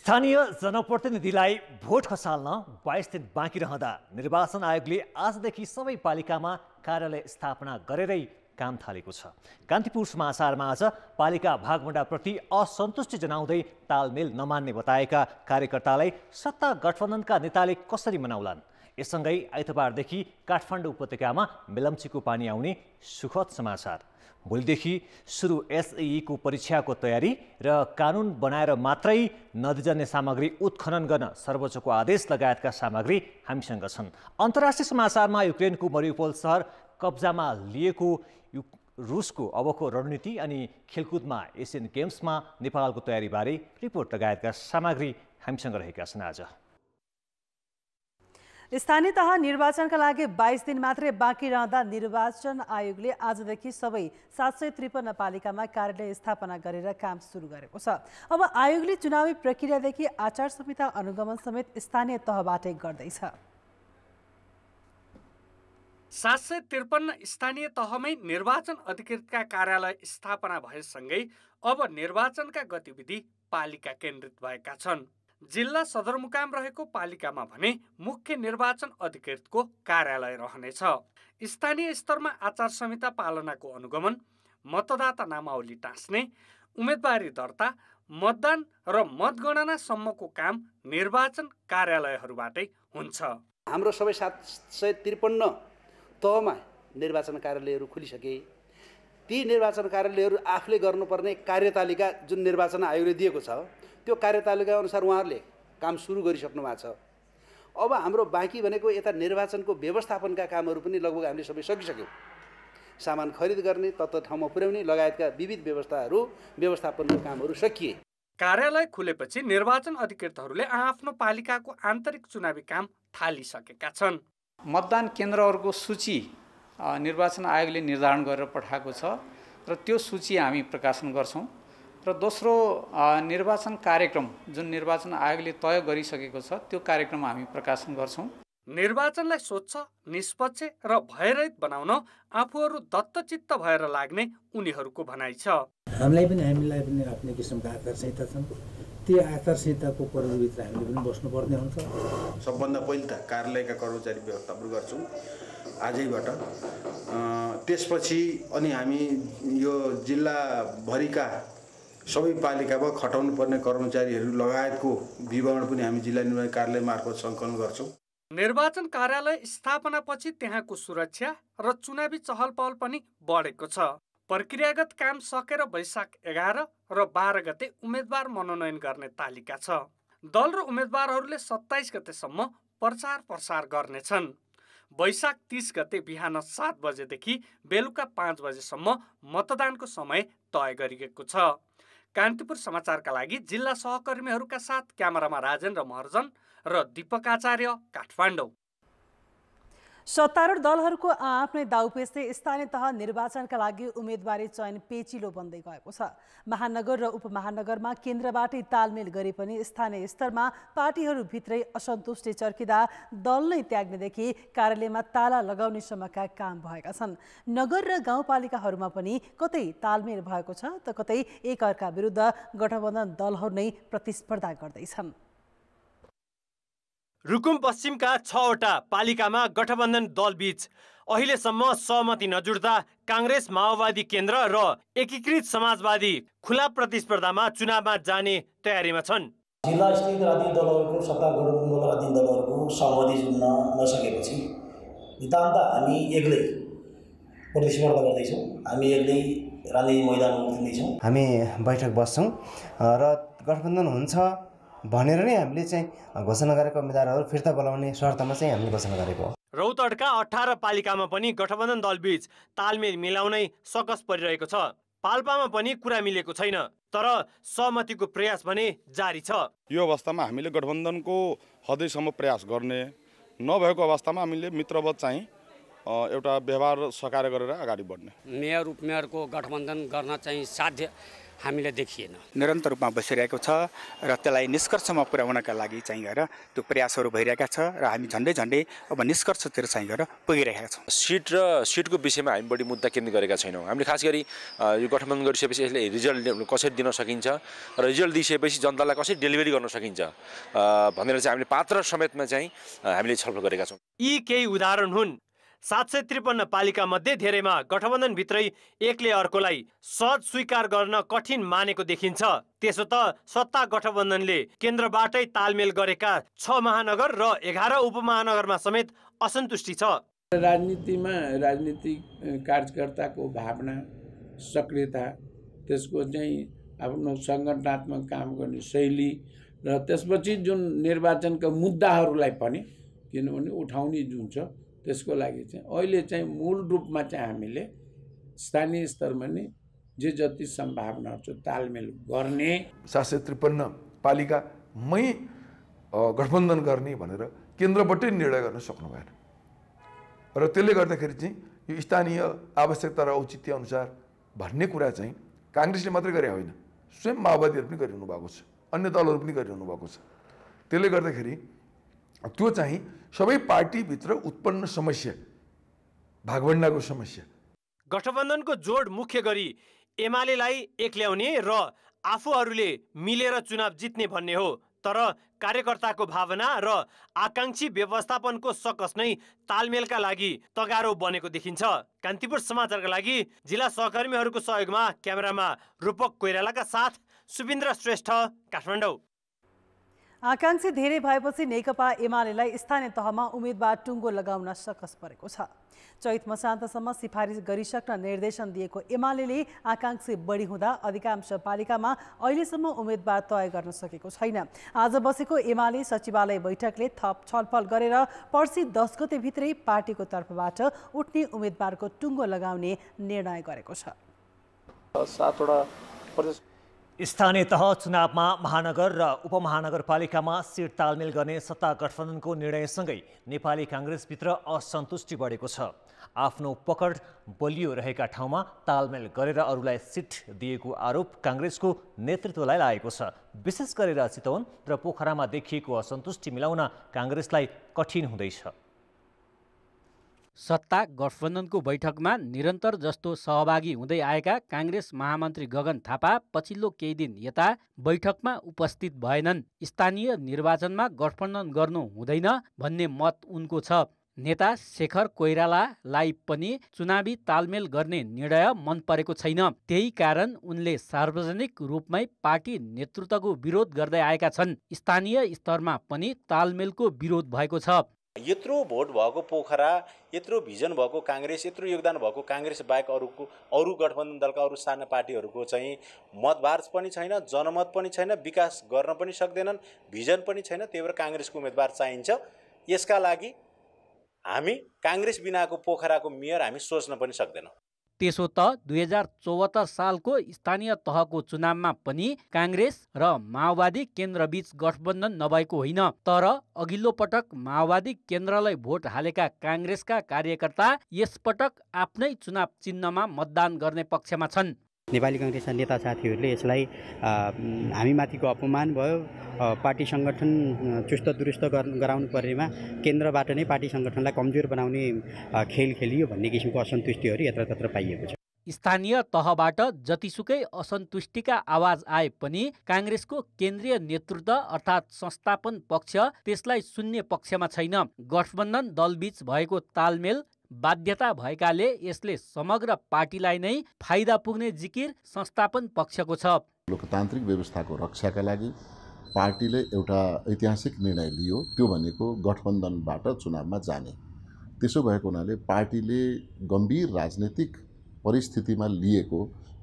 स्थानीय जनप्रतिनिधिलाई भोट खसाल्न 22 दिन बाँकी रहँदा निर्वाचन आयोगले आजदेखि सबै पालिकामा कार्यालय स्थापना गरेरै काम थालेको छ। कान्तिपुर समाचारमा आज पालिका भागवण्डाप्रति असन्तुष्टि जनाउँदै तालमेल नमान्ने बताएका कार्यकर्तालाई सत्ता गठबन्धनका नेताले कसरी मनाउलान्? यससँगै आइतबारदेखि काठमाडौँ उपत्यकामा मेलम्चीको पानी आउने सुखद समाचार। भोलिदेखि सुरु एसई को परीक्षाको तयारी र कानुन बनाएर मात्रै नदीजन्य सामग्री उत्खनन गर्न सर्वोच्चको आदेश लगायतका सामग्री हामीसँग छन्। अन्तर्राष्ट्रिय समाचारमा युक्रेनको मरिउपोल सहर कब्जामा लिएको रुसको अबको रणनीति अनि खेलकुदमा एसियन गेम्समा नेपालको तयारीबारे रिपोर्ट लगायतका सामग्री हामीसँग रहेका छन्। आज स्थानीय तह निर्वाचनका लागि 22 दिन मात्रै बाँकी रहँदा निर्वाचन आयोगले आजदेखि सबै 753 पालिकामा कार्यालय स्थापना गरेर काम सुरु गरेको छ। अब आयोगले चुनावी प्रक्रियादेखि आचार संहिता अनुगमन समेत स्थानीय तहबाटै गर्दैछ। 753 स्थानीय तहमै निर्वाचन अधिकृतका कार्यालय स्थापना भएसँगै अब निर्वाचनका गतिविधि पालिका केन्द्रित भएका छन्। जिल्ला सदरमुकाम रहेको पालिकामा भने मुख्य निर्वाचन अधिकृतको कार्यालय रहनेछ। स्थानीय स्तरमा आचार संहिता पालनाको अनुगमन, मतदाता नामावली टाँस्ने, उम्मेदवारी दर्ता, मतदान र मतगणनासम्मको काम निर्वाचन कार्यालयहरूबाटै हुन्छ। हाम्रो सबै 753 तहमा निर्वाचन कार्यालयहरू खुलिसके। ती निर्वाचन कार्यालयहरू आफूले गर्नुपर्ने कार्यतालिका जुन निर्वाचन आयोगले दिएको छ त्यो कार्यतालिका अनुसार उहाँहरूले काम सुरु गरिसक्नु भएको छ। अब हाम्रो बाँकी भनेको यता निर्वाचनको व्यवस्थापनका कामहरू पनि लगभग हामीले सबै सकिसक्यौँ। सामान खरिद गर्ने, तत्त्व ठाउँमा पुर्याउने लगायतका विविध व्यवस्थापनको कामहरू सकिए। कार्यालय खुलेपछि निर्वाचन अधिकृतहरूले आफ्नो पालिकाको आन्तरिक चुनावी काम थालिसकेका छन्। मतदान केन्द्रहरूको सूची निर्वाचन आयोगले निर्धारण गरेर पठाएको छ र त्यो सूची हामी प्रकाशन गर्छौँ। र दोस्रो निर्वाचन कार्यक्रम जुन निर्वाचन आयोगले तय गरिसकेको छ त्यो कार्यक्रम हामी प्रकाशन गर्छौँ। निर्वाचनलाई स्वच्छ, निष्पक्ष र भयरहित बनाउन आफूहरू दत्तचित्त भएर लाग्ने उनीहरूको भनाइ छ। हामीलाई पनि आफ्नै किसिमका आचार संहिता छन्। त्यो आचार संहिताको परिधिभित्र हामीले पनि बस्नुपर्ने हुन्छ। सबभन्दा पहिले त कार्यालयका कर्मचारी व्यवस्थापन गर्छौँ आजैबाट। त्यसपछि अनि हामी यो जिल्लाभरिका सबै पालिकामा खटाउनु पर्ने कर्मचारीहरू लगायतको विवरण पनि हामी जिल्ला निर्वाचन कार्यालय मार्फत सङ्कलन गर्छौँ। निर्वाचन कार्यालय स्थापनापछि त्यहाँको सुरक्षा र चुनावी चहलपहल पनि बढेको छ। प्रक्रियागत काम सकेर वैशाख 11 र 12 गते उम्मेदवार मनोनयन गर्ने तालिका छ। दल र उम्मेदवारहरूले 27 गतेसम्म प्रचार प्रसार गर्नेछन्। वैशाख 30 गते बिहान 7 बजेदेखि बेलुका 5 बजेसम्म मतदानको समय तय गरिएको छ। कान्तिपुर समाचारका लागि जिल्ला सहकर्मीहरूका साथ क्यामेरामा राजेन्द्र महर्जन र दीपक आचार्य, काठमाडौँ। सत्तारूढ दलहरूको आफ्नै दाउपेचले स्थानीय तह निर्वाचनका लागि उम्मेदवारी चयन पेचिलो बन्दै गएको छ। महानगर र उपमहानगरमा केन्द्रबाटै तालमेल गरे पनि स्थानीय स्तरमा पार्टीहरूभित्रै असन्तुष्टि चर्किँदा दल नै त्याग्नेदेखि कार्यालयमा ताला लगाउनेसम्मका काम भएका छन्। नगर र गाउँपालिकाहरूमा पनि कतै तालमेल भएको छ त कतै एकअर्का विरुद्ध गठबन्धन दलहरू नै प्रतिस्पर्धा गर्दैछन्। रुकुम पश्चिमका 6वटा पालिकामा गठबन्धन दलबीच अहिलेसम्म सहमति नजुट्दा काङ्ग्रेस माओवादी केन्द्र र एकीकृत समाजवादी खुला प्रतिस्पर्धामा चुनावमा जाने तयारीमा छन्। जिल्ला स्थित राजनीतिक दलहरूको सत्ता गठबन्धन राजनीतिक दलहरूको सहमति जुट्न नसकेपछि नितान्त हामी एक्लै प्रतिस्पर्धा गर्दैछौँ। हामी एक्लै राजनीतिक मैदानमा उत्रिँदैछौँ। हामी बैठक बस्छौँ र गठबन्धन हुन्छ भनेर नै हामीले चाहिँ घोषणा गरेको उम्मेदवारहरू फिर्ता बोलाउने शर्तमा चाहिँ हामीले घोषणा गरेको हो। रौतहटका 18 पालिकामा पनि गठबन्धन दलबीच तालमेल मिलाउनै सकस परिरहेको छ। पाल्पामा पनि कुरा मिलेको छैन, तर सहमतिको प्रयास भने जारी छ। यो अवस्थामा हामीले गठबन्धनको हदैसम्म प्रयास गर्ने, नभएको अवस्थामा हामीले मित्रवत चाहिँ एउटा व्यवहार सकाएर गरेर अगाडि बढ्ने। मेयर उपमेयरको गठबन्धन गर्न चाहिँ साध्य हामीलाई देखिएन। निरन्तर रूपमा बसिरहेको छ र त्यसलाई निष्कर्षमा पुर्याउनका लागि चाहिँ गएर त्यो प्रयासहरू भइरहेका छ र हामी झन्डै अब निष्कर्षतिर चाहिँ गएर पुगिरहेका छौँ। सिट र सिटको विषयमा हामी बढी मुद्दा केन्द्रित गरेका छैनौँ। हामीले खास गरी यो गठबन्धन गरिसकेपछि यसले रिजल्ट कसरी दिन सकिन्छ र रिजल्ट दिइसकेपछि जनतालाई कसरी डेलिभरी गर्न सकिन्छ भनेर चाहिँ हामीले पात्र समेतमा चाहिँ हामीले छलफल गरेका छौँ। यी केही उदाहरण हुन्। 753 पालिका मध्ये धेरैमा गठबन्धनभित्रै एकले अर्कोलाई सहज स्वीकार गर्न कठिन मानेको देखिन्छ। त्यसो त सत्ता गठबन्धनले केन्द्रबाटै तालमेल गरेका 6 महानगर र 11 उपमहानगरमा समेत असन्तुष्टि छ। राजनीतिमा राजनीतिक कार्यकर्ताको भावना, सक्रियता, त्यसको चाहिँ आफ्नो सङ्गठनात्मक काम गर्ने शैली र त्यसपछि जुन निर्वाचनका मुद्दाहरूलाई पनि किनभने उठाउने जुन छ त्यसको लागि चाहिँ अहिले चाहिँ मूल रूपमा चाहिँ हामीले स्थानीय स्तरमा नै जे जति सम्भावनाहरू छ तालमेल गर्ने। 753 पालिकामै गठबन्धन गर्ने भनेर केन्द्रबाटै निर्णय गर्न सक्नु भएन र त्यसले गर्दाखेरि चाहिँ यो स्थानीय आवश्यकता र औचित्य अनुसार भन्ने कुरा चाहिँ काङ्ग्रेसले मात्रै गरे होइन, स्वयं माओवादीहरू पनि गरिरहनु भएको छ, अन्य दलहरू पनि गरिरहनु भएको छ। त्यसले गर्दाखेरि त्यो चाहिँ सबै पार्टीभित्र उत्पन्न समस्या, भागभण्डाको समस्या। गठबन्धनको जोड मुख्य गरी एमालेलाई एक्ल्याउने र आफूहरूले मिलेर चुनाव जित्ने भन्ने हो। तर कार्यकर्ताको भावना र आकांक्षी व्यवस्थापनको सकस नै तालमेलका लागि तगारो बनेको देखिन्छ। कान्तिपुर समाचारका लागि जिल्ला सहकर्मीहरूको सहयोगमा क्यामेरामा रूपक कोइरालाका साथ सुबिन्द्र श्रेष्ठ, काठमाडौँ। आकांक्षी धेरै भएपछि नेकपा एमालेलाई स्थानीय तहमा उम्मेदवार टुङ्गो लगाउन सकस परेको छ। चैत मसान्तसम्म सिफारिस गरिसक्न निर्देशन दिएको एमाले आकांक्षी बढी हुँदा अधिकांश पालिकामा अहिलेसम्म उम्मेदवार तय गर्न सकेको छैन। आज बसेको एमाले सचिवालय बैठकले थप छलफल गरेर पर्सि 10 गतेभित्रै पार्टीको तर्फबाट उठ्ने उम्मेदवारको टुङ्गो लगाउने निर्णय गरेको छ। 7 स्थानीय तह चुनावमा महानगर र उपमहानगरपालिकामा सिट तालमेल गर्ने सत्ता गठबन्धनको निर्णयसँगै नेपाली काङ्ग्रेसभित्र असन्तुष्टि बढेको छ। आफ्नो पकड बलियो रहेका ठाउँमा तालमेल गरेर अरूलाई सिट दिएको आरोप काङ्ग्रेसको नेतृत्वलाई लागेको छ। विशेष गरेर चितवन र पोखरामा देखिएको असन्तुष्टि मिलाउन काङ्ग्रेसलाई कठिन हुँदैछ। सत्ता गठबन्धनको बैठकमा निरन्तर जस्तो सहभागी हुँदै आएका काङ्ग्रेस महामन्त्री गगन थापा पछिल्लो केही दिन यता बैठकमा उपस्थित भएनन्। स्थानीय निर्वाचनमा गठबन्धन गर्नु हुँदैन भन्ने मत उनको छ। नेता शेखर कोइरालालाई पनि चुनावी तालमेल गर्ने निर्णय मन परेको छैन। त्यही कारण उनले सार्वजनिक रूपमै पार्टी नेतृत्वको विरोध गर्दै आएका छन्। स्थानीय स्तरमा पनि तालमेलको विरोध भएको छ। यत्रो भोट भएको पोखरा, यत्रो भिजन भएको काङ्ग्रेस, यत्रो योगदान भएको काङ्ग्रेस बाहेक अरू गठबन्धन दलका अरू साना पार्टीहरूको चाहिँ मतभार पनि छैन, जनमत पनि छैन, विकास गर्न पनि सक्दैनन्, भिजन पनि छैन। त्यही भएर काङ्ग्रेसको उम्मेदवार चाहिन्छ। यसका लागि हामी काङ्ग्रेस बिनाको पोखराको मेयर हामी सोच्न पनि सक्दैनौँ। त्यसो त 2074 सालको स्थानीय तहको चुनावमा पनि काङ्ग्रेस र माओवादी केन्द्रबीच गठबन्धन नभएको होइन। तर अघिल्लो पटक माओवादी केन्द्रलाई भोट हालेका काङ्ग्रेसका कार्यकर्ता यसपटक आफ्नै चुनाव चिन्हमा मतदान गर्ने पक्षमा छन्। नेपाली काङ्ग्रेसका नेता साथीहरूले यसलाई हामीमाथिको अपमान भयो, पार्टी सङ्गठन चुस्त दुरुस्त गराउनु पर्नेमा केन्द्रबाट नै पार्टी सङ्गठनलाई कमजोर बनाउने खेल खेलियो भन्ने किसिमको असन्तुष्टिहरू यत्रतत्र पाइएको छ। स्थानीय तहबाट जतिसुकै असन्तुष्टिका आवाज आए पनि काङ्ग्रेसको केन्द्रीय नेतृत्व अर्थात् संस्थापन पक्ष त्यसलाई सुन्ने पक्षमा छैन। गठबन्धन दलबीच भएको तालमेल बाध्यता भएकाले यसले समग्र पार्टीलाई नै फाइदा पुग्ने जिकिर संस्थापन पक्षको छ। लोकतान्त्रिक व्यवस्थाको रक्षाका लागि पार्टीले एउटा ऐतिहासिक निर्णय लियो, त्यो भनेको गठबन्धनबाट चुनावमा जाने। त्यसो भएको हुनाले पार्टीले गम्भीर राजनीतिक परिस्थितिमा लिएको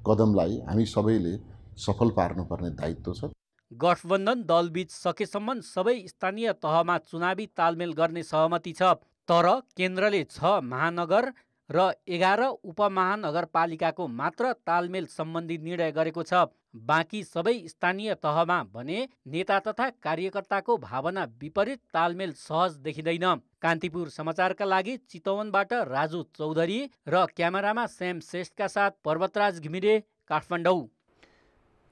कदमलाई हामी सबैले सफल पार्नुपर्ने दायित्व छ। गठबन्धन दलबीच सकेसम्म सबै स्थानीय तहमा चुनावी तालमेल गर्ने सहमति छ। तर केन्द्रले 6 महानगर र 11 उपमहानगरपालिकाको मात्र तालमेल सम्बन्धी निर्णय गरेको छ। बाँकी सबै स्थानीय तहमा भने नेता तथा कार्यकर्ताको भावना विपरीत तालमेल सहज देखिँदैन। कान्तिपुर समाचारका लागि चितवनबाट राजु चौधरी र क्यामेरामा श्याम श्रेष्ठका साथ पर्वतराज घिमिरे, काठमाडौँ।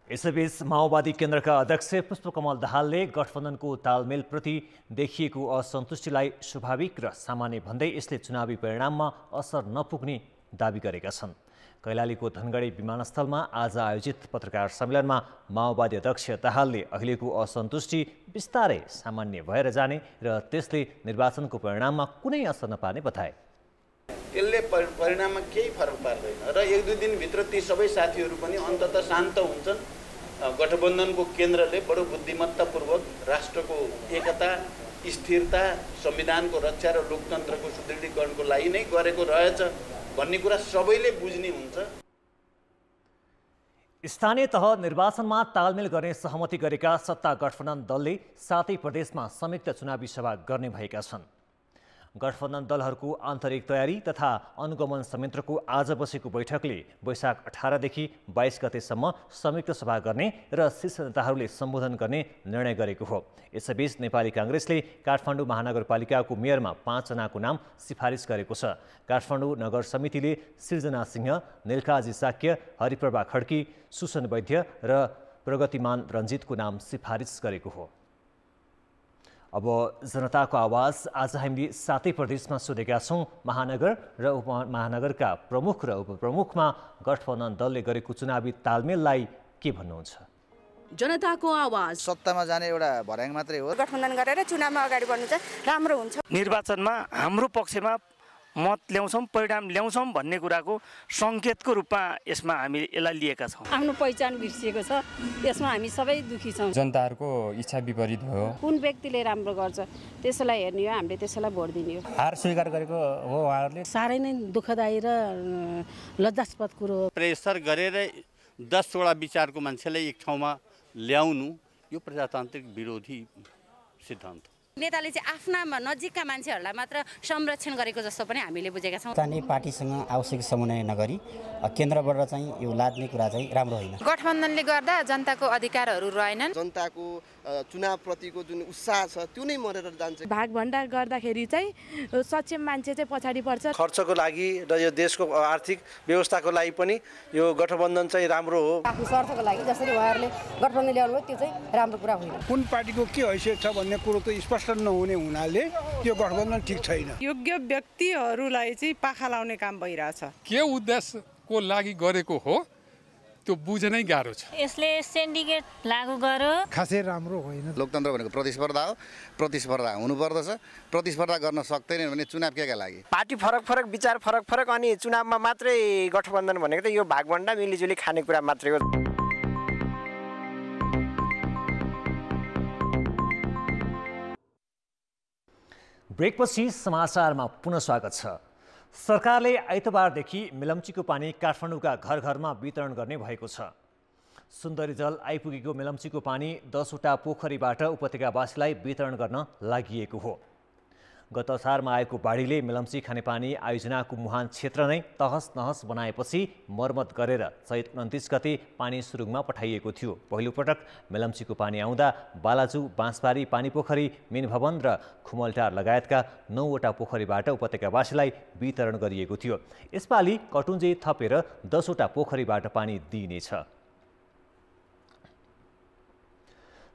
यसैबीच माओवादी केन्द्रका अध्यक्ष पुष्पकमल दाहालले गठबन्धनको तालमेलप्रति देखिएको असन्तुष्टिलाई स्वाभाविक र सामान्य भन्दै यसले चुनावी परिणाममा असर नपुग्ने दावी गरेका छन्। कैलालीको धनगढी विमानस्थलमा आज आयोजित पत्रकार सम्मेलनमा माओवादी अध्यक्ष दाहालले अहिलेको असन्तुष्टि बिस्तारै सामान्य भएर जाने र त्यसले निर्वाचनको परिणाममा कुनै असर नपार्ने बताए। त्यसले परिणाममा केही फरक पार्दैन र 1-2 दिनभित्र ती सबै साथीहरू पनि अन्ततः शान्त हुन्छन्। गठबन्धनको केन्द्रले बडो बुद्धिमत्तापूर्वक राष्ट्रको एकता, स्थिरता, संविधानको रक्षा र लोकतन्त्रको सुदृढीकरणको लागि नै गरेको रहेछ भन्ने कुरा सबैले बुझ्ने हुन्छ। स्थानीय तह निर्वाचनमा तालमेल गर्ने सहमति गरेका सत्ता गठबन्धन दलले 7 प्रदेशमा संयुक्त चुनावी सभा गर्ने भएका छन्। गठबन्धन दलहरूको आन्तरिक तयारी तथा अनुगमन संयन्त्रको आज बसेको बैठकले वैशाख 18 देखि 22 गतेसम्म संयुक्त सभा गर्ने र शीर्ष नेताहरूले सम्बोधन गर्ने निर्णय गरेको हो। यसैबीच नेपाली काङ्ग्रेसले काठमाडौँ महानगरपालिकाको मेयरमा 5 जनाको नाम सिफारिस गरेको छ। काठमाडौँ नगर समितिले सृजना सिंह, नीलकाजी साक्य, हरिप्रभा खड्की, सुसन वैद्य र प्रगतिमान रञ्जितको नाम सिफारिस गरेको हो। अब जनताको आवाज आज हामीले 7 प्रदेशमा सोधेका छौँ। महानगर र उपमहानगरका प्रमुख र उपप्रमुखमा गठबन्धन दलले गरेको चुनावी तालमेललाई के भन्नुहुन्छ? जनताको आवाज सत्तामा जाने एउटा भर्याङ मात्रै हो। गठबन्धन गरेर चुनावमा अगाडि बढ्नु चाहिँ राम्रो हुन्छ। निर्वाचनमा हाम्रो पक्षमा मत ल्याउँछौँ, परिणाम ल्याउँछौँ भन्ने कुराको सङ्केतको रूपमा यसमा हामी यसलाई लिएका छौँ। आफ्नो पहिचान बिर्सिएको छ, यसमा हामी सबै दुखी छौँ। जनताहरूको इच्छा विपरीत हो। कुन व्यक्तिले राम्रो गर्छ त्यसैलाई हेर्ने हो, हामीले त्यसैलाई भोट दिने हो। हार स्वीकार गरेको हो उहाँहरूले। साह्रै नै दुःखदायी र लज्जास्पद कुरो हो। प्रेसर गरेर 10 वटा विचारको मान्छेलाई एक ठाउँमा ल्याउनु यो प्रजातान्त्रिक विरोधी सिद्धान्त। नेताले चाहिँ आफ्ना नजिकका मान्छेहरूलाई मात्र संरक्षण गरेको जस्तो पनि हामीले बुझेका छौँ। स्थानीय पार्टीसँग आवश्यक समन्वय नगरी केन्द्रबाट चाहिँ यो लाद्ने कुरा चाहिँ राम्रो होइन। गठबन्धनले गर्दा जनताको अधिकारहरू रहेनन्। जनताको चुनावप्रतिको जुन उत्साह छ त्यो नै मरेर जान्छ। भागभण्डा गर्दाखेरि चाहिँ सक्षम मान्छे चाहिँ पछाडि पर्छ। खर्चको लागि र यो देशको आर्थिक व्यवस्थाको लागि पनि यो गठबन्धन चाहिँ राम्रो हो। आफ्नो स्वार्थको लागि जसरी उहाँहरूले गठबन्धन ल्याउनु भयो त्यो चाहिँ राम्रो कुरा होइन। कुन पार्टीको के हैसियत छ भन्ने कुरो त स्पष्ट नहुने हुनाले त्यो गठबन्धन ठिक छैन। योग्य व्यक्तिहरूलाई चाहिँ पाखा लाउने काम भइरहेछ। के उद्देश्यको लागि गरेको हो त्यो बुझ्नै गाह्रो छ। यसले सिन्डिकेट लागू गर्यो, खासै राम्रो होइन। लोकतन्त्र भनेको प्रतिस्पर्धा हो, प्रतिस्पर्धा हुनुपर्दछ। प्रतिस्पर्धा गर्न सक्दैनन् भने चुनाव केका लागि? पार्टी फरक फरक, विचार फरक फरक, अनि चुनावमा मात्रै गठबन्धन भनेको त यो भागभण्डा मिलिजुली खाने कुरा मात्रै हो। ब्रेकपछि समाचारमा पुनः स्वागत छ। सरकारले आइतबारदेखि मेलम्चीको पानी काठमाडौँका घर घरमा वितरण गर्ने भएको छ। सुन्दरी जल आइपुगेको मेलम्चीको पानी 10 वटा पोखरीबाट उपत्यकावासीलाई वितरण गर्न लागि हो। गत असारमा आएको बाढीले मेलम्ची खानेपानी आयोजनाको मुहान क्षेत्र नै तहस नहस बनाएपछि मर्मत गरेर चैत 29 गते पानी सुरुङमा पठाइएको थियो। पहिलोपटक मेलम्चीको पानी आउँदा बालाजु, बाँसबारी, पानीपोखरी, मीनभवन र खुमलटार लगायतका 9 वटा पोखरीबाट उपत्यकावासीलाई वितरण गरिएको थियो। यसपालि कटुन्जे थपेर 10 वटा पोखरीबाट पानी दिइनेछ।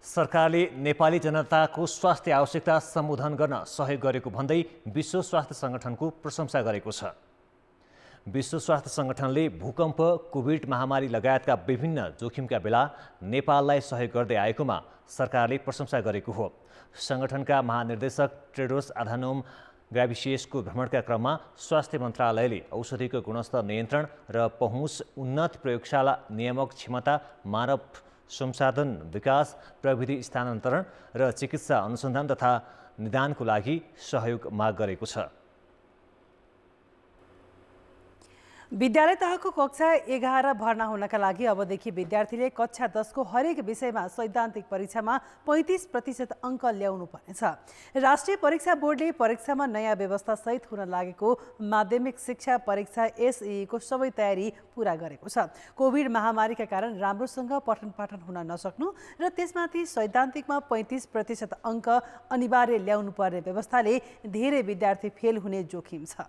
सरकारले नेपाली जनताको स्वास्थ्य आवश्यकता सम्बोधन गर्न सहयोग गरेको भन्दै विश्व स्वास्थ्य सङ्गठनको प्रशंसा गरेको छ। विश्व स्वास्थ्य सङ्गठनले भूकम्प, कोभिड महामारी लगायतका विभिन्न जोखिमका बेला नेपाललाई सहयोग गर्दै आएकोमा सरकारले प्रशंसा गरेको हो। सङ्गठनका महानिर्देशक टेड्रोस अधानोम ग्याब्रियेससको भ्रमणका क्रममा स्वास्थ्य मन्त्रालयले औषधिको गुणस्तर नियन्त्रण र पहुँच, उन्नत प्रयोगशाला नियामक क्षमता, मानव संसाधन विकास, प्रविधि स्थानान्तरण र चिकित्सा अनुसन्धान तथा निदानको लागि सहयोग माग गरेको छ। विद्यालय तहको कक्षा 11 भर्ना हुनका लागि अबदेखि विद्यार्थीले कक्षा 10 को हरेक विषयमा सैद्धान्तिक परीक्षामा 35% अङ्क ल्याउनु पर्नेछ। राष्ट्रिय परीक्षा बोर्डले परीक्षामा नयाँ व्यवस्था सहित हुन लागेको माध्यमिक शिक्षा परीक्षा SEE को सबै तयारी पूरा गरेको छ। कोभिड महामारीका कारण राम्रोसँग पठन पाठन हुन नसक्नु र त्यसमाथि सैद्धान्तिकमा 35% अङ्क अनिवार्य ल्याउनु पर्ने व्यवस्थाले धेरै विद्यार्थी फेल हुने जोखिम छ।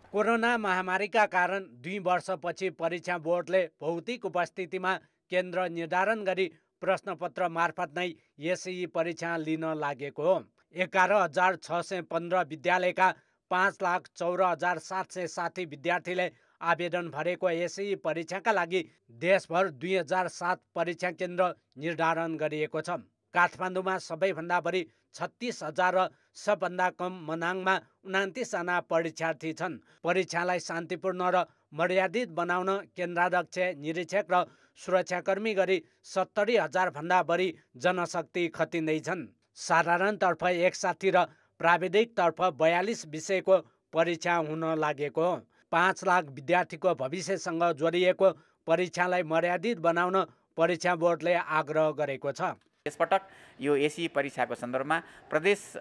कोरोना महामारीका कारण 2 वर्षपछि परीक्षा बोर्डले भौतिक उपस्थितिमा केन्द्र निर्धारण गरी प्रश्नपत्र मार्फत नै एसई परीक्षा लिन लागेको हो। 11,615 विद्यालयका 5,14,760 विद्यार्थीले आवेदन भरेको एसई परीक्षाका लागि देशभर 2007 परीक्षा केन्द्र निर्धारण गरिएको छ। काठमाडौँमा सबैभन्दा बढी 36,000 र सबभन्दा कम मनाङमा 29 जना परीक्षार्थी छन्। परीक्षालाई शान्तिपूर्ण र मर्यादित बनाउन केन्द्राध्यक्ष, निरीक्षक र सुरक्षाकर्मी गरी 70,000 भन्दा बढी जनशक्ति खटिँदैछन्। साधारणतर्फ 160 र प्राविधिकतर्फ 42 विषयको परीक्षा हुन लागेको हो। 5 लाख विद्यार्थीको भविष्यसँग जोडिएको परीक्षालाई मर्यादित बनाउन परीक्षा बोर्डले आग्रह गरेको छ। यसपटक यो एसई परीक्षाको सन्दर्भमा प्रदेश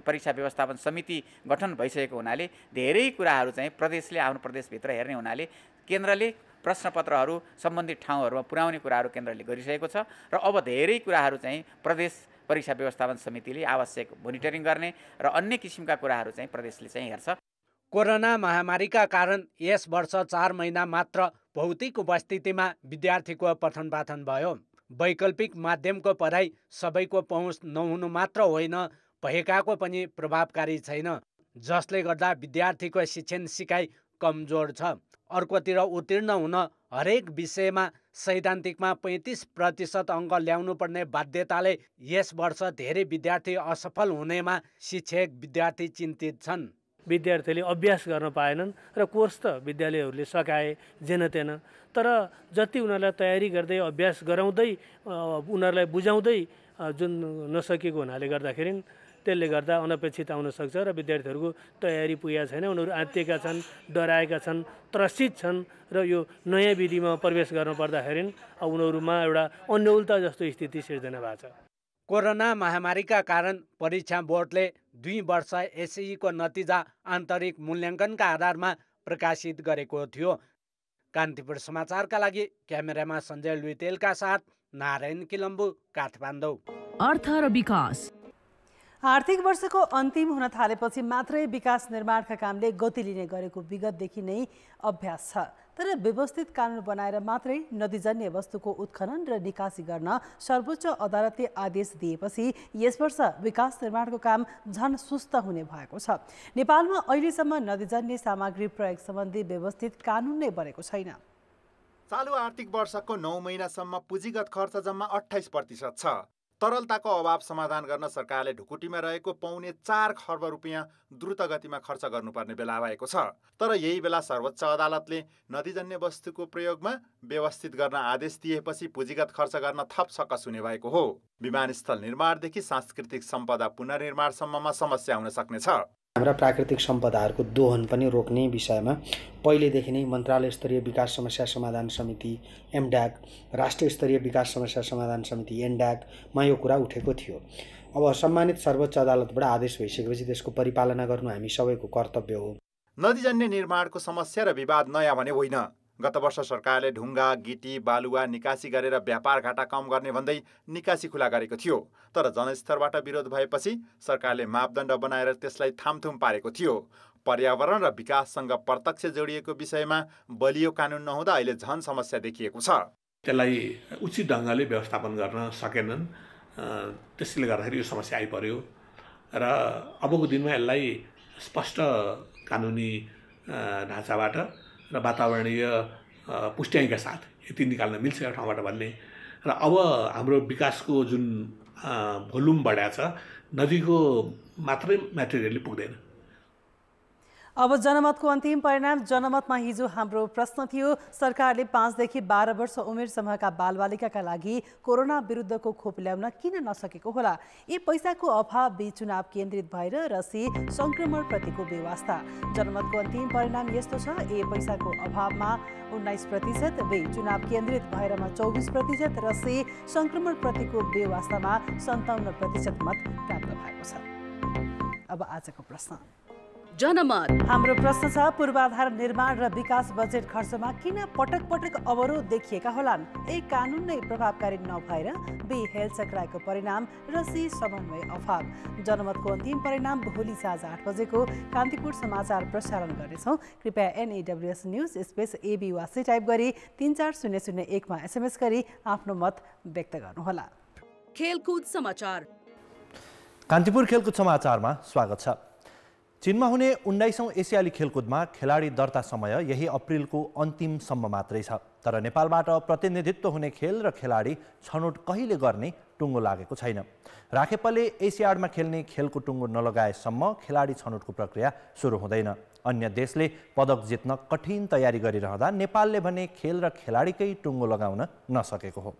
परीक्षा व्यवस्थापन समिति गठन भइसकेको हुनाले धेरै कुराहरू चाहिँ प्रदेशले आफ्नो प्रदेशभित्र हेर्ने हुनाले केन्द्रले प्रश्नपत्रहरू सम्बन्धित ठाउँहरूमा पुर्याउने कुराहरू केन्द्रले गरिसकेको छ र अब धेरै कुराहरू चाहिँ प्रदेश परीक्षा व्यवस्थापन समितिले आवश्यक मोनिटरिङ गर्ने र अन्य किसिमका कुराहरू चाहिँ प्रदेशले चाहिँ हेर्छ। कोरोना महामारीका कारण यस वर्ष 4 महिना मात्र भौतिक उपस्थितिमा विद्यार्थीको पठन पाठन भयो। वैकल्पिक माध्यमको पढाइ सबैको पहुँच नहुनु मात्र होइन, भएकाको पनि प्रभावकारी छैन, जसले गर्दा विद्यार्थीको शिक्षण सिकाइ कमजोर छ। अर्कोतिर उत्तीर्ण हुन हरेक विषयमा सैद्धान्तिकमा 35% अङ्क ल्याउनुपर्ने बाध्यताले यस वर्ष धेरै विद्यार्थी असफल हुनेमा शिक्षक विद्यार्थी चिन्तित छन्। विद्यार्थीले अभ्यास गर्न पाएनन् र कोर्स त विद्यालयहरूले सकाए जेनतेन, तर जति उनीहरूलाई तयारी गर्दै अभ्यास गराउँदै उनीहरूलाई बुझाउँदै जुन नसकेको हुनाले गर्दाखेरि त्यसले गर्दा अनपेक्षित आउन सक्छ र विद्यार्थीहरूको तयारी पुगेका छैन। उनीहरू आत्तिएका छन्, डराएका छन्, त्रसित छन् र यो नयाँ विधिमा प्रवेश गर्न पर्दाखेरि उनीहरूमा एउटा अन्यलता जस्तो स्थिति सिर्जना भएको छ। कोरोना महामारीका कारण परीक्षा बोर्डले 2 वर्ष एसईको नतिजा आन्तरिक मूल्याङ्कनका आधारमा प्रकाशित गरेको थियो। कान्तिपुर समाचारका लागि क्यामेरामा सञ्जय लुइतेलका साथ नारायण किलम्बु, काठमाडौँ। अर्थ र विकास। आर्थिक वर्षको अन्तिम हुन थालेपछि मात्रै विकास निर्माणका कामले गति लिने गरेको विगतदेखि नै अभ्यास छ। तर व्यवस्थित कानुन बनाएर मात्रै नदीजन्य वस्तुको उत्खनन र निकासी गर्न सर्वोच्च अदालतले आदेश दिएपछि यस वर्ष विकास निर्माणको काम झन सुस्त हुने भएको छ। नेपालमा अहिलेसम्म नदीजन्य सामग्री प्रयोग सम्बन्धी व्यवस्थित कानुन नै बनेको छैन। चालु आर्थिक वर्षको 9 महिनासम्म पुँजीगत खर्च जम्मा 28% छ। तरलताको अभाव समाधान गर्न सरकारले ढुकुटीमा रहेको 4.25 खर्ब रुपियाँ द्रुत गतिमा खर्च गर्नुपर्ने बेला भएको छ। तर यही बेला सर्वोच्च अदालतले नदीजन्य वस्तुको प्रयोगमा व्यवस्थित गर्न आदेश दिएपछि पुँजीगत खर्च गर्न थप सकस हुने भएको हो। विमानस्थल निर्माणदेखि सांस्कृतिक सम्पदा पुनर्निर्माणसम्ममा समस्या हुन सक्नेछ। हाम्रा प्राकृतिक सम्पदाहरूको दोहन पनि रोक्ने विषयमा पहिलेदेखि नै मन्त्रालय स्तरीय विकास समस्या समाधान समिति एमड्याग, राष्ट्रिय स्तरीय विकास समस्या समाधान समिति एनड्यागमा यो कुरा उठेको थियो। अब सम्मानित सर्वोच्च अदालतबाट आदेश भइसकेपछि त्यसको परिपालना गर्नु हामी सबैको कर्तव्य हो। नदीजन्य निर्माणको समस्या र विवाद नयाँ भने होइन। गत वर्ष सरकारले ढुङ्गा, गिटी, बालुवा निकासी गरेर व्यापार घाटा कम गर्ने भन्दै निकासी खुला गरेको थियो। तर जनस्तरबाट विरोध भएपछि सरकारले मापदण्ड बनाएर त्यसलाई थामथुम पारेको थियो। पर्यावरण र विकाससँग प्रत्यक्ष जोडिएको विषयमा बलियो कानुन नहुँदा अहिले झन समस्या देखिएको छ। त्यसलाई उचित ढङ्गले व्यवस्थापन गर्न सकेनन्, त्यसले गर्दाखेरि यो समस्या आइपर्यो र अबको दिनमा यसलाई स्पष्ट कानुनी ढाँचाबाट र वातावरणीय पुष्ट्याइका साथ यति निकाल्न मिल्छ यो ठाउँबाट भन्ने र अब हाम्रो विकासको जुन भोल्युम बढाएको छ नदीको मात्रै म्याटेरियलले पुग्दैन। अब जनमतको अन्तिम परिणाम। जनमतमा हिजो हाम्रो प्रश्न थियो, सरकारले 5 देखि 12 वर्ष उमेर समूहका बालबालिकाका लागि कोरोना विरुद्धको खोप ल्याउन किन नसकेको होला? ए पैसाको अभाव, बी चुनाव केन्द्रित भएर र सी संक्रमण प्रतिको बेवास्ता। जनमतको अन्तिम परिणाम यस्तो छ, ए पैसाको अभावमा 19%, बी चुनाव केन्द्रित भएरमा 24% र सी संक्रमण प्रतिको बेवास्तामा 57% मत प्राप्त भएको छ। अब आजको प्रश्न, जनमत। हाम्रो प्रश्न छ, पूर्वाधार निर्माण र विकास बजेट खर्चमा किन पटक पटक अवरोध देखिएका होलान्? ए, कानुन नै प्रभावकारी नभएर, बी, हेल्थ चक्राएको परिणाम र सी, समन्वय अभाव। जनमतको अन्तिम परिणाम भोलि साँझ 8 बजेको कान्तिपुर समाचार प्रसारण गर्नेछौँ। कृपया NAWS news space ABYC type गरी 34001 मा SMS गरी आफ्नो मत व्यक्त गर्नुहोला। खेलकुद समाचार। कान्तिपुर खेलकुद समाचारमा स्वागत छ। चीनमा हुने 19औं एसियाली खेलकुदमा खेलाडी दर्ता समय यही अप्रिलको अन्तिमसम्म मात्रै छ। तर नेपालबाट प्रतिनिधित्व हुने खेल र खेलाडी छनौट कहिले गर्ने टुङ्गो लागेको छैन। राखेपले एसियाडमा खेल्ने खेलको टुङ्गो नलगाएसम्म खेलाडी छनौटको प्रक्रिया सुरु हुँदैन। अन्य देशले पदक जित्न कठिन तयारी गरिरहँदा नेपालले भने खेल र खेलाडीकै टुङ्गो लगाउन नसकेको हो।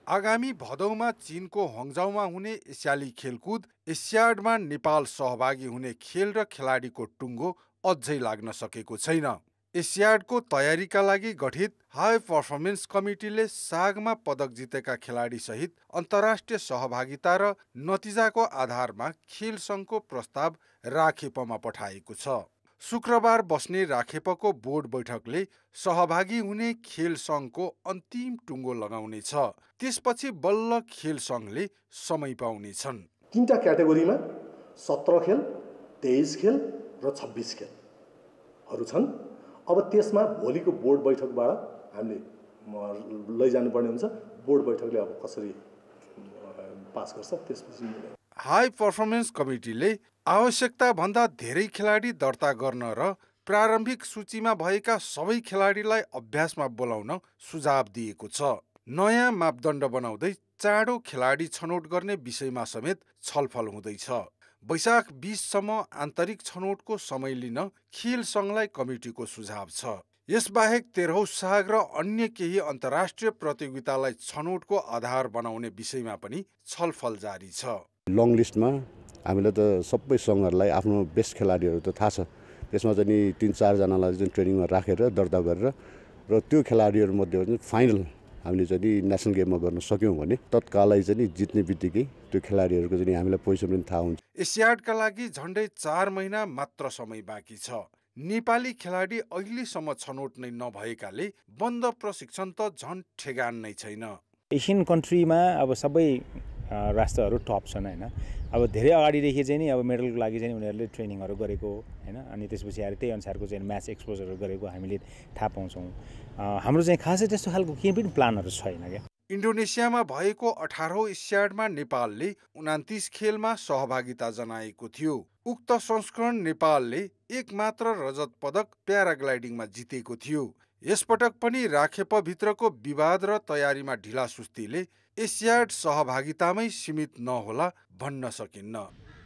आगामी भदौमा चीनको हङजाउमा हुने एसियाली खेलकुद एसियाडमा नेपाल सहभागी हुने खेल र खेलाडीको टुङ्गो अझै लाग्न सकेको छैन। एसियाडको तयारीका लागि गठित हाई पर्फर्मेन्स कमिटीले सागमा पदक जितेका खेलाडी सहित अन्तर्राष्ट्रिय सहभागिता र नतिजाको आधारमा खेल सङ्घको प्रस्ताव राखेपमा पठाएको छ। शुक्रबार बस्ने राखेपको बोर्ड बैठकले सहभागी हुने खेल सङ्घको अन्तिम टुङ्गो लगाउनेछ। त्यसपछि बल्ल खेल सङ्घले समय पाउनेछन्। 3टा क्याटेगोरीमा 17 खेल, 23 खेल र 26 खेलहरू छन्। अब त्यसमा भोलिको बोर्ड बैठकबाट हामीले लैजानुपर्ने हुन्छ। बोर्ड बैठकले अब कसरी पास गर्छ त्यसपछि। हाई पर्फर्मेन्स कमिटीले आवश्यकता भन्दा धेरै खेलाडी दर्ता गर्न र प्रारम्भिक सूचीमा भएका सबै खेलाडीलाई अभ्यासमा बोलाउन सुझाव दिएको छ। नयाँ मापदण्ड बनाउँदै चाँडो खेलाडी छनौट गर्ने विषयमा समेत छलफल हुँदैछ। वैशाख 20सम्म आन्तरिक छनौटको समय लिन खेल सङ्घलाई कमिटीको सुझाव छ। यसबाहेक 13औं साग र अन्य केही अन्तर्राष्ट्रिय प्रतियोगितालाई छनौटको आधार बनाउने विषयमा पनि छलफल जारी छ। लङ लिस्टमा हामीले त सबै सङ्घहरूलाई आफ्नो बेस्ट खेलाडीहरू त थाहा छ। त्यसमा चाहिँ 3-4 जनालाई चाहिँ ट्रेनिङमा राखेर दर्ता गरेर र त्यो खेलाडीहरूमध्ये चाहिँ फाइनल हामीले चाहिँ नेसनल गेममा गर्न सक्यौँ भने तत्कालै चाहिँ जित्ने बित्तिकै त्यो खेलाडीहरूको चाहिँ हामीलाई पोजिसन पनि थाहा हुन्छ। एसियाडका लागि झन्डै 4 महिना मात्र समय बाँकी छ। नेपाली खेलाडी अहिलेसम्म छनौट नै नभएकाले बन्द प्रशिक्षण त झन् ठेगान नै छैन। एसियन कन्ट्रीमा अब सबै राष्ट्रहरू टप छन् हैन। अब धेरै अगाडिदेखि चाहिँ नि अब मेडलको लागि चाहिँ उनीहरूले ट्रेनिङहरू गरेको हैन। अनि त्यसपछि आएर त्यही अनुसारको चाहिँ म्याच एक्सपोजरहरू गरेको हामीले थाहा पाउँछौँ। हाम्रो चाहिँ खासै त्यस्तो खालको केही पनि प्लानहरू छैन क्या। इन्डोनेसियामा भएको 18औं एसियाडमा नेपालले 29 खेलमा सहभागिता जनाएको थियो। उक्त संस्करण नेपालले एकमात्र रजत पदक प्याराग्लाइडिङमा जितेको थियो। यसपटक पनि राखेपभित्रको विवाद र तयारीमा ढिलासुस्तीले एसियाड सहभागितामै सीमित नहोला भन्न सकिन्न।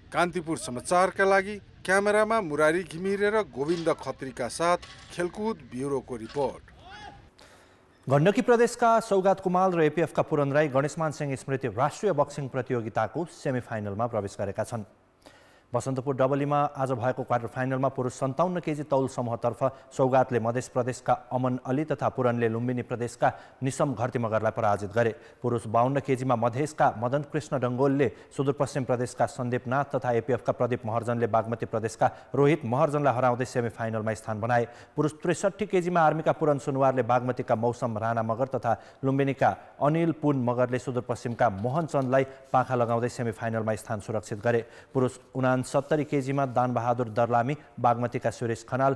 कान्तिपुर समाचारका लागि क्यामेरामा मुरारी घिमिरे र गोविन्द खत्रीका साथ खेलकुद ब्युरोको रिपोर्ट। गण्डकी प्रदेशका सौगात कुमाल र एपीएफका पूरन राई गणेशमान सिंह स्मृति राष्ट्रिय बक्सिङ प्रतियोगिताको सेमिफाइनलमा प्रवेश गरेका छन्। बसन्तपुर डबलीमा आज भएको क्वार्टर फाइनलमा पुरुष 57 केजी तौल समूहतर्फ सौगातले मध्य प्रदेशका अमन अली तथा पुरनले लुम्बिनी प्रदेशका निसम घरती मगरलाई पराजित गरे। पुरुष 52 केजीमा मधेसका मदन कृष्ण डङ्गोलले सुदूरपश्चिम प्रदेशका सन्दीप नाथ तथा एपीएफका प्रदीप महर्जनले बागमती प्रदेशका रोहित महर्जनलाई हराउँदै सेमिफाइनलमा स्थान बनाए। पुरुष 63 केजीमा आर्मीका पुरन सुनवारले बागमतीका मौसम राणा मगर तथा लुम्बिनीका अनिल पुन मगरले सुदूरपश्चिमका मोहन चन्दलाई पाखा लगाउँदै सेमिफाइनलमा स्थान सुरक्षित गरे। पुरुष 69 केजीमा दानबहादुर दर्लामी, बागमतीका सुरेश खनाल,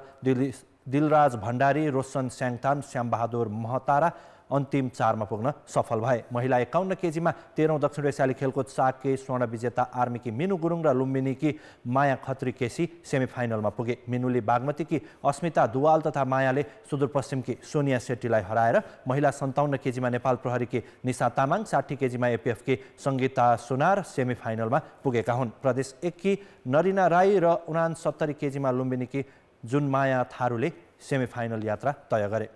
दिलराज भण्डारी, रोशन स्याङथान, श्यामबहादुर महतारा अन्तिम 4मा पुग्न सफल भए। महिला 51 केजीमा 13औं दक्षिण एसियाली खेलकुद सागके स्वर्ण विजेता आर्मीकी मिनु गुरुङ र लुम्बिनीकी माया खत्री केसी सेमिफाइनलमा पुगे। मिनुले बागमतीकी अस्मिता दुवाल तथा मायाले सुदूरपश्चिमकी सोनिया शेट्टीलाई हराएर महिला 57 केजीमा नेपाल प्रहरीकी निशा तामाङ, 60 केजीमा एपीएफकी सङ्गीता सुनार सेमिफाइनलमा पुगेका हुन्। प्रदेश 1 की नरिना राई र 69 केजीमा लुम्बिनीकी जुनमाया थारूले सेमिफाइनल यात्रा तय गरे।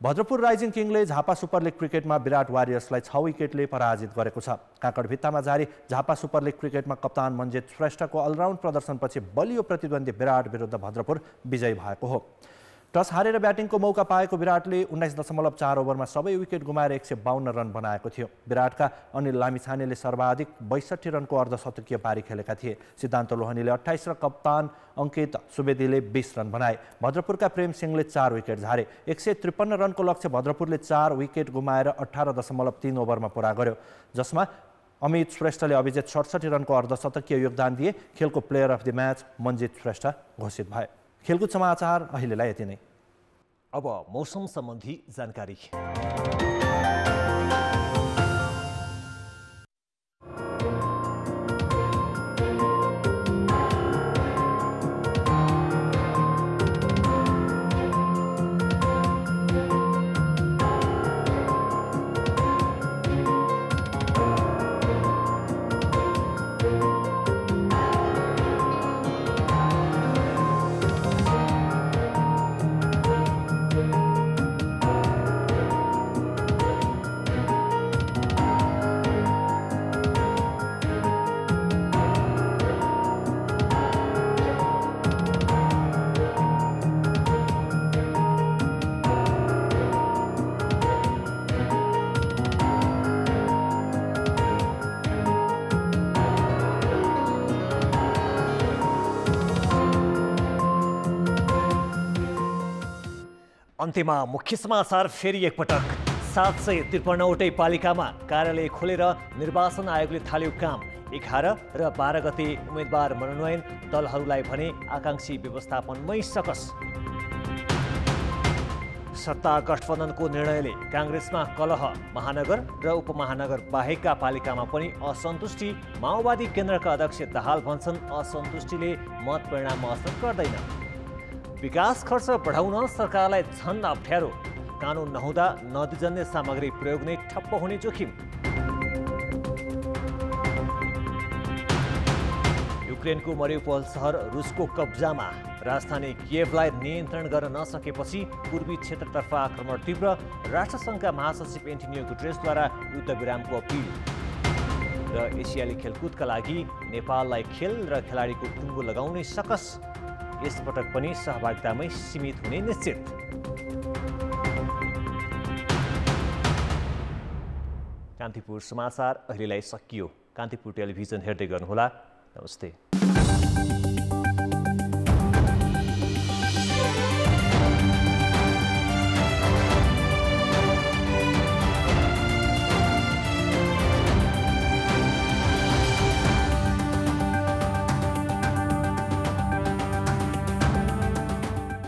भद्रपुर राइजिङ किङले झापा सुपर लिग क्रिकेटमा विराट वारियर्सलाई 6 विकेटले पराजित गरेको छ। काँकडभित्तामा जारी झापा सुपर लिग क्रिकेटमा कप्तान मन्जित श्रेष्ठको अलराउन्ड प्रदर्शनपछि बलियो प्रतिद्वन्दी विराट विरुद्ध भद्रपुर विजयी भएको हो। टस हारेर ब्याटिङको मौका पाएको विराटले 19.4 ओभरमा सबै विकेट गुमाएर 152 रन बनाएको थियो। विराटका अनिल लामिछानेले सर्वाधिक 62 रनको अर्धशतकीय पारी खेलेका थिए। सिद्धान्त लोहनीले 28 र कप्तान अङ्कित सुवेदीले 20 रन बनाए। भद्रपुरका प्रेम सिंहले 4 विकेट झारे। 153 रनको लक्ष्य भद्रपुरले 4 विकेट गुमाएर 18.3 ओभरमा पुरा गर्यो, जसमा अमित श्रेष्ठले अभिजित 67 रनको अर्धशतकीय योगदान दिए। खेलको player of the match Manjit Shrestha घोषित भए। खेलकुद समाचार अहिलेलाई यति नै। अब मौसम सम्बन्धी जानकारी। अन्त्यमा मुख्य समाचार फेरि एकपटक। 753वटै पालिकामा कार्यालय खोलेर निर्वाचन आयोगले थाल्यो काम। 11 र 12 गते उम्मेदवार मनोनयन, दलहरूलाई भने आकांक्षी व्यवस्थापनमै सकस। सत्ता गठबन्धनको निर्णयले काङ्ग्रेसमा कलह, महानगर र उपमहानगर बाहेकका पालिकामा पनि असन्तुष्टि। माओवादी केन्द्रका अध्यक्ष दाहाल भन्छन् असन्तुष्टिले मत परिणाममा असर गर्दैन। विकास खर्च बढाउन सरकारलाई झन् अप्ठ्यारो। कानुन नहुँदा नदीजन्य सामग्री प्रयोग नै ठप्प हुने जोखिम। युक्रेनको मरिउपोल सहर रुसको कब्जामा। राजधानी कियेभलाई नियन्त्रण गर्न नसकेपछि पूर्वी क्षेत्रतर्फ आक्रमण तीव्र। राष्ट्रसङ्घका महासचिव एन्टोनियो गुटेरेसद्वारा युद्धविरामको अपिल। र एसियाली खेलकुदका लागि नेपाललाई खेल र खेलाडीको टुङ्गो लगाउनै सकस। यसपटक पनि सहभागितामै सीमित हुने निश्चित। कान्तिपुर समाचार अहिलेलाई सकियो। कान्तिपुर टेलिभिजन हेर्दै गर्नुहोला। नमस्ते।